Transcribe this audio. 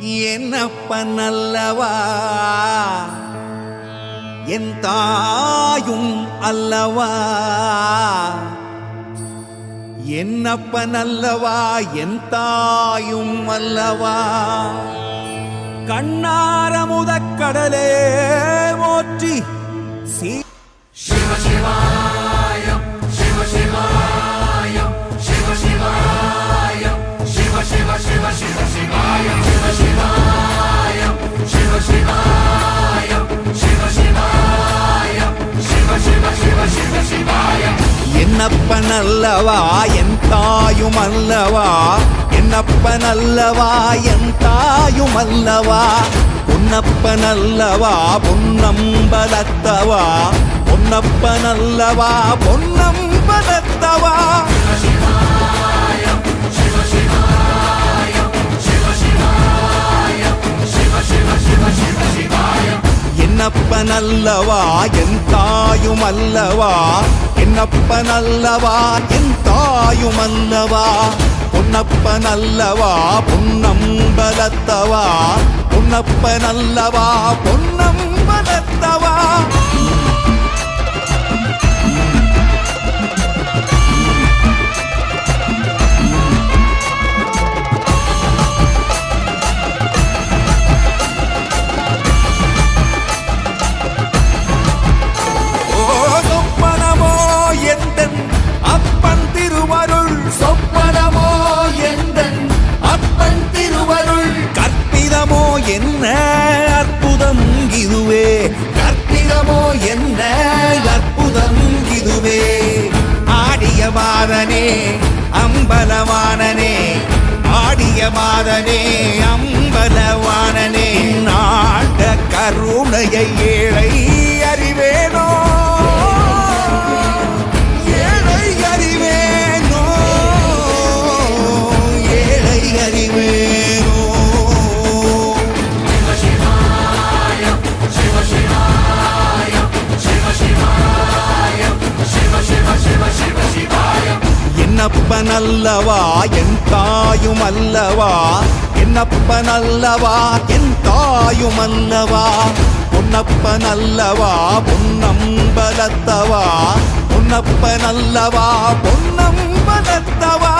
என்னப்பனல்லவா என் தாயும் அல்லவா, என்னப்பனல்லவா என் தாயும் அல்லவா. கண்ணாரமுதக் கடலே போற்றி சிவ சிவாயம் சிவ சிவாயம் சிவ சிவாயம் சிவ சிவ சிவ சிவ சிவாயம் சிவ சிவாயம் சிவ சிவாயம் சிவ சிவாயம் சிவ சிவ சிவ சிவ சிவாயம். என்னப்பனல்லவா என் தாயும் அல்லவா, என்னப்பனல்லவா என் தாயும் அல்லவா. பொன்னப்பனல்லவா பொன்னம்பலத்தவா, பொன்னப்பனல்லவா பொன்னம்பலத்தவா. என்னப்பனல்லவா என் தாயும் அல்லவா, என்னப்பனல்லவா என் தாயும் அல்லவா. பொன்னப்பனல்லவா பொன்னம்பலத்தவா, பொன்னப்பனல்லவா பொன்னம்பலத்தவா. என்ன அற்புதம் இதுவே, கற்பிதமோ என்ன அற்புதம் இதுவே. ஆடிய மாதனே அம்பலவானனே, ஆடிய மாதனே அம்பலவானனே. நாட கருணையை ஏழை அறிவேனோ, ஏழை அறிவேனோ, ஏழை அறிவேனோ. என்னப்பனல்லவா என் தாயும் அல்லவா, என்னப்பனல்லவா என் தாயும் அல்லவா. பொன்னப்பனல்லவா பொன்னம்பலத்தவா, பொன்னப்பனல்லவா பொன்னம்பலத்தவா.